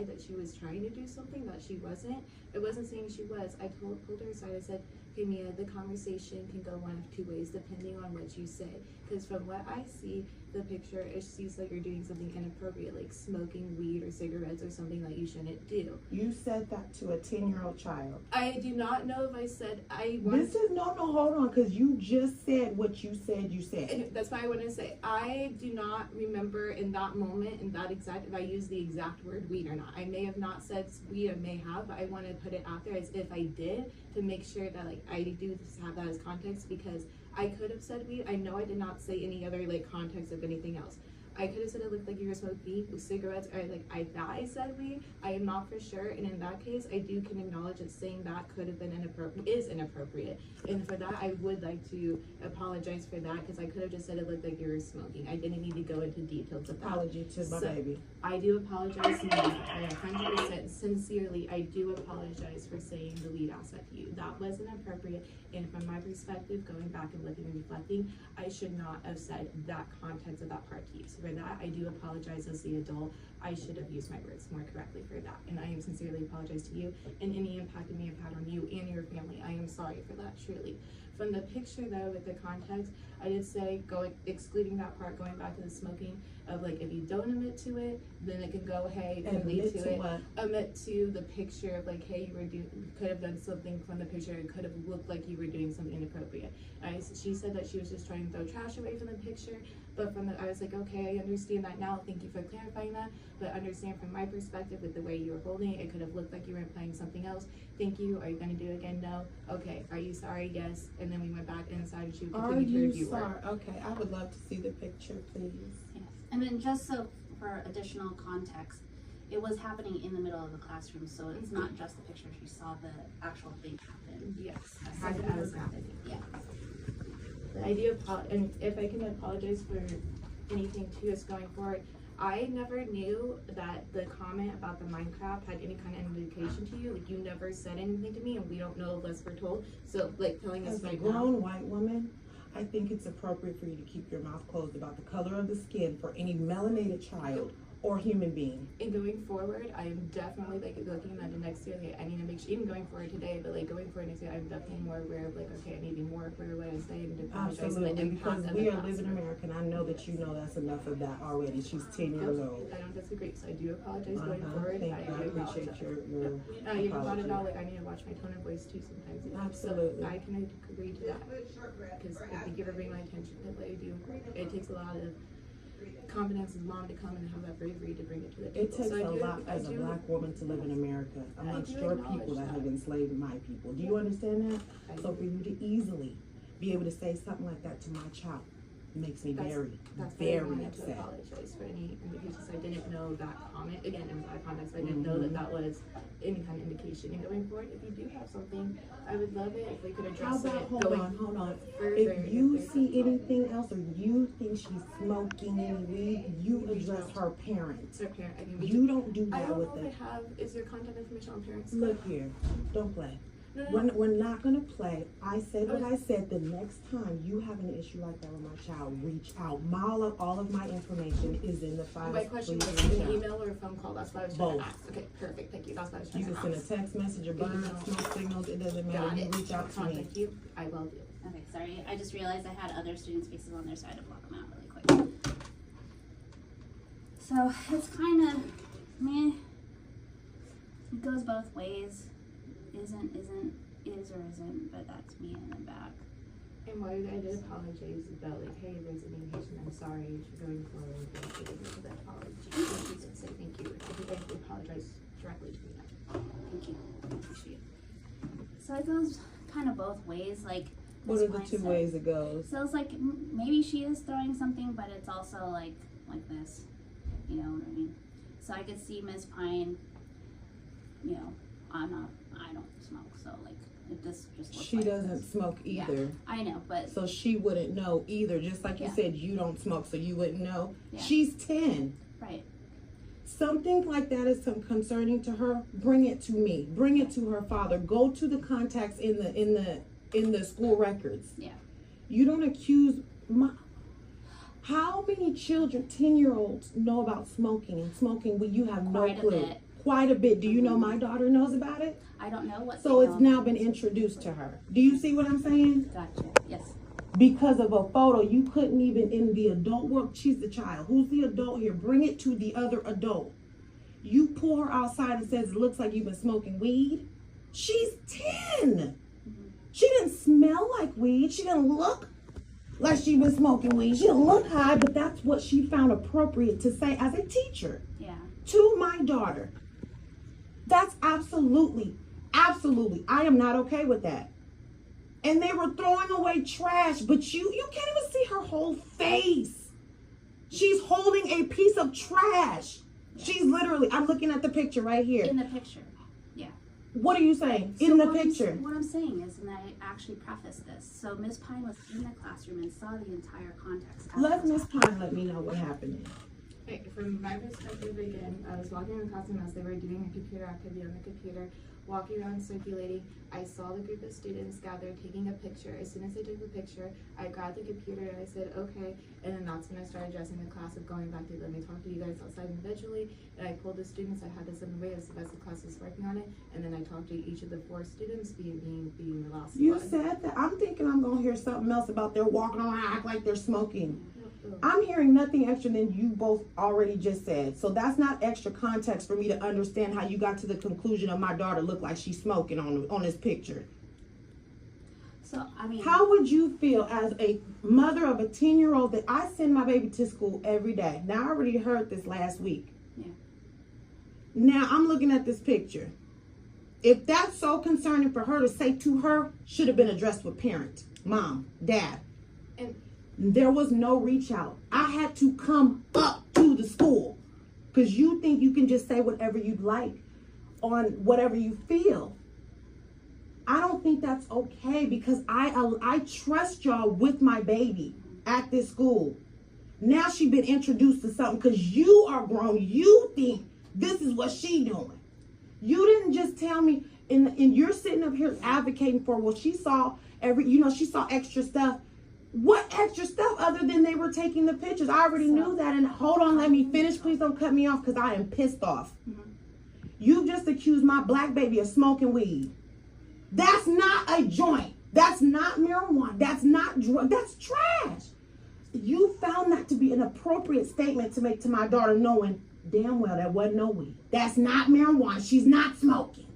implied that she was trying to do something that she wasn't. It wasn't saying she was. I pulled her aside. I said, "Hey Mia, the conversation can go one of two ways depending on what you say. Because from what I see, the picture, it seems like you're doing something inappropriate, like smoking weed or cigarettes or something that you shouldn't do." You said that to a 10-year-old child. I do not know if I said Hold on, because you just said what you said you said. And that's why I want to say, I do not remember in that moment, in that exact, if I used the exact word weed or not. I may have not said weed, I may have, but I want to put it out there as if I did, to make sure that like I do have that as context, because I could have said weed. I know I did not say any other like context of anything else. I could have said it looked like you were smoking with cigarettes, or like I thought I said weed. I am not for sure, and in that case, I can acknowledge that saying that could have been inappropriate, and for that, I would like to apologize for that, because I could have just said it looked like you were smoking. I didn't need to go into details of that. Apology to my baby. I do apologize, Mia. I 100% sincerely, I do apologize for saying the weed aspect to you. That was inappropriate, and from my perspective, going back and looking and reflecting, I should not have said that context of that part to you. So for that, I do apologize as the adult. I should have used my words more correctly for that, and I am sincerely apologize to you and any impact it may have had on you and your family. I am sorry for that, truly. From the picture though, with the context, I did say excluding that part, going back to the smoking, of like if you don't admit to it, then it can go, hey, relate to it. What? Admit to the picture of like, hey, you could have done something from the picture. It could have looked like you were doing something inappropriate. She said that she was just trying to throw trash away from the picture, but I was like, okay, I understand that now. Thank you for clarifying that. But understand from my perspective, with the way you were holding it, it could have looked like you were implying something else. Thank you. Are you going to do it again? No. Okay. Are you sorry? Yes. And then we went back inside and she would continue to review work. Okay, I would love to see the picture, please. Yes. And then just so for additional context, it was happening in the middle of the classroom, so it's not just the picture. She saw the actual thing happen. Yes. As was happening. Yeah. I do and if I can apologize for anything too, is going forward. I never knew that the comment about the Minecraft had any kind of indication to you. Like, you never said anything to me, and we don't know unless we're told. So, like, telling us As a right grown now. white woman, I think it's appropriate for you to keep your mouth closed about the color of the skin for any melanated child or human being. And going forward, I am definitely like looking at the next year. Like, I need to make sure, even going forward today, but like going forward next year, I'm definitely more aware of like, okay, I need to be more aware of what I say and to apologize for the Absolutely, impact because of we the are living in classroom. America, and I know that you know that's enough of that already. She's 10 years old. I don't disagree, so I do apologize going forward. Thank you. I do appreciate apologize. your You thought apology. about like I need to watch my tone of voice too sometimes. You know? Absolutely. So I can agree to that, because thank you for bringing my attention to it. I do. It takes a lot of confidence as mom to come and have that bravery to bring it to the table. It takes so a lot as a black woman to live in America amongst your people that have enslaved my people. Do you understand that? So for you to easily be able to say something like that to my child makes me very to upset. apologize for any indications. I didn't know that comment. Again, in my context, I didn't know that was any kind of indication. And going forward, if you do have something, I would love it if we could address it. Hold on. Further, If you see anything else or you think she's smoking any weed, you address her parents. her parent, You don't do I that don't with know them. if I have. Is your contact information on parents? Look here, don't play. No. We're not gonna play. I said what I said. The next time you have an issue like that with my child, reach out. All of my information is in the files. My question was Please reach an out. email or a phone call. That's what I was trying Both. to ask. Okay, perfect. Thank you. That's what I was You trying can to send a ask. text message or burn smoke signals. It doesn't matter. Got You it. reach out to me. Contact you. I will do. Okay, sorry. I just realized I had other students' faces on there, so I had to block them out really quick. So it's kind of meh. It goes both ways. Isn't, is or isn't, but that's me in the back. And why I did apologize about like, hey, there's an indication. I'm sorry for going forward. Thank you for that apology. And she did say thank you. I think I have to apologize directly to me now. Thank you. I appreciate it. So it goes kind of both ways. Like, What Ms. are the Pine two said. ways it goes? So it's like maybe she is throwing something, but it's also like this. You know what I mean? So I could see Ms. Pine. You know, I don't smoke, so like this just looks She like doesn't this. smoke either. Yeah, I know, but So she wouldn't know either. Just like you Yeah. said, you don't smoke, so you wouldn't know. Yeah. She's 10. right. Something like that is concerning to her. Bring it to me. Bring it to her father. Go to the contacts in the school records. Yeah. You don't accuse my. How many children, 10-year-olds, know about smoking and smoking when you have no Quite a clue? bit. quite a bit. Do you know my daughter knows about it? I don't know what. So they it's know. now been introduced to her. Do you see what I'm saying? Gotcha. Yes. Because of a photo, you couldn't even in the adult world. She's the child. Who's the adult here? Bring it to the other adult. You pull her outside and says, it looks like you've been smoking weed. She's 10. She didn't smell like weed. She didn't look like she'd been smoking weed. She didn't look high, but that's what she found appropriate to say as a teacher Yeah. to my daughter. That's absolutely, I am not okay with that. And they were throwing away trash, but you can't even see her whole face. She's holding a piece of trash. She's literally, I'm looking at the picture right here. In the picture. Yeah. What are you saying? So In the what picture. What I'm saying is, and I actually prefaced this, so Ms. Pine was in the classroom and saw the entire context. as Let it was Miss happening. Pine let me know what happened. Okay, from my perspective again, I was walking in the classroom as they were doing a computer activity on the computer, walking around circulating. I saw the group of students gathered taking a picture. As soon as they took the picture, I grabbed the computer and I said, okay, and then that's when I started addressing the class of going back to let me talk to you guys outside individually. And I pulled the students, I had this in the way as the rest of the class was working on it, and then I talked to each of the 4 students being the last You one. said that. I'm thinking I'm gonna hear something else about they're walking around act like they're smoking. I'm hearing nothing extra than you both already just said. So that's not extra context for me to understand how you got to the conclusion of my daughter looked like she's smoking on this picture. So, I mean. How would you feel as a mother of a 10-year-old that I send my baby to school every day? Now, I already heard this last week. Yeah. Now, I'm looking at this picture. If that's so concerning for her to say to her, should have been addressed with parent, mom, dad. And there was no reach out. I had to come up to the school because you think you can just say whatever you'd like on whatever you feel. I don't think that's okay because I trust y'all with my baby at this school. Now she been introduced to something because you are grown. You think this is what she doing. You didn't just tell me, and you're sitting up here advocating for, well, she saw she saw extra stuff. What extra stuff other than they were taking the pictures? I already knew that. And hold on, let me finish. Please don't cut me off because I am pissed off. You just accused my black baby of smoking weed. That's not a joint. That's not marijuana. That's not drug. That's trash. You found that to be an appropriate statement to make to my daughter, knowing damn well that wasn't no weed. That's not marijuana. She's not smoking.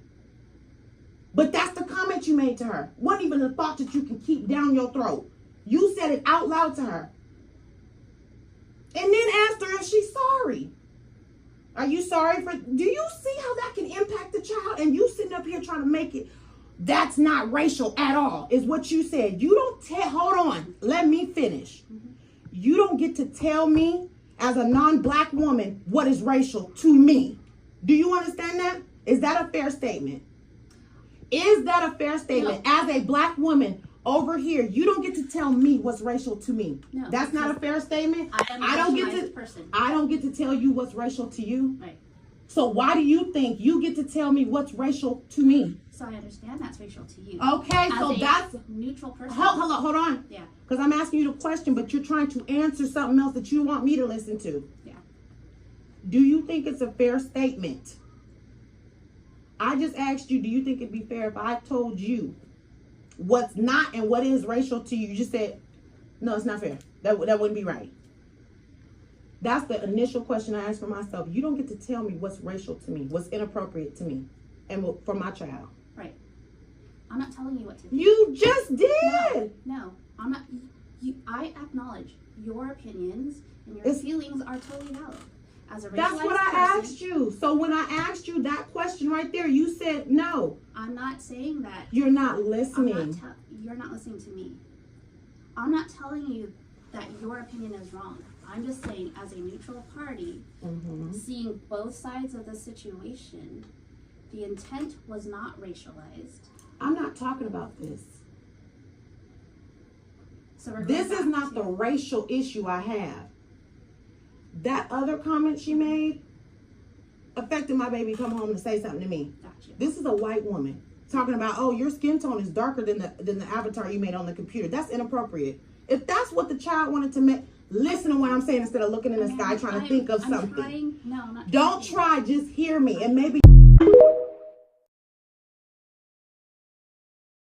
But that's the comment you made to her. Wasn't even a thought that you can keep down your throat. You said it out loud to her. And then asked her if she's sorry. Are you sorry for, do you see how that can impact the child? And you sitting up here trying to make it, that's not racial at all, is what you said. You don't hold on, let me finish. You don't get to tell me as a non-black woman what is racial to me. Do you understand that? Is that a fair statement? Is that a fair statement? No. As a black woman over here, you don't get to tell me what's racial to me. No, That's not a fair statement. I am a don't get racialized to person. I don't get to tell you what's racial to you. Right. So why do you think you get to tell me what's racial to me? So I understand that's racial to you. Okay, As so a that's neutral person. hold on. Yeah. Because I'm asking you the question, but you're trying to answer something else that you want me to listen to. Yeah. Do you think it's a fair statement? I just asked you, do you think it'd be fair if I told you what's not and what is racial to you? You just said, no, it's not fair. That wouldn't be right. That's the initial question I asked for myself. You don't get to tell me what's racial to me, what's inappropriate to me, and for my child. Right. I'm not telling you what to do. You just did. No, I'm not. I acknowledge your opinions and your It's- feelings are totally valid. As a That's racialized what I person, asked you. So when I asked you that question right there, you said no. I'm not saying that. You're not listening. You're not listening to me. I'm not telling you that your opinion is wrong. I'm just saying, as a neutral party, seeing both sides of the situation, the intent was not racialized. I'm not talking about this. So we're This going is back not to- the racial issue I have. That other comment she made affected my baby come home to say something to me. Gotcha. This is a white woman talking about, oh, your skin tone is darker than the avatar you made on the computer. That's inappropriate. If that's what the child wanted to make, Listen to what I'm saying instead of looking in the sky trying to think of I'm something. trying, no, I'm not Don't trying. try, just hear me. And maybe